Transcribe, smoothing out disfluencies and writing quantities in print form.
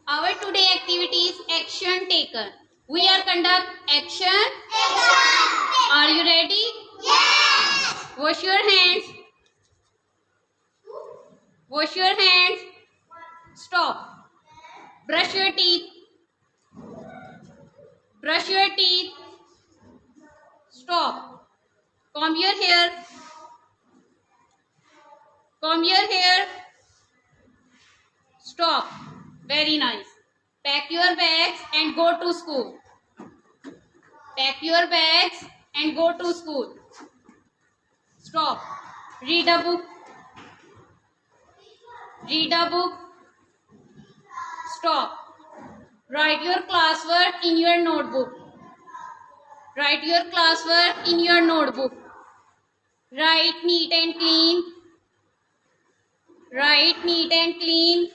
Our today activity is action taken. We are conduct action. Are you ready? Yes. Wash your hands. Wash your hands. Stop. Brush your teeth. Brush your teeth. Stop. Comb your hair. Comb your hair. Stop. Very nice. Pack your bags and go to school. Pack your bags and go to school. Stop. Read a book. Read a book. Stop. Write your classwork in your notebook. Write your classwork in your notebook. Write neat and clean. Write neat and clean.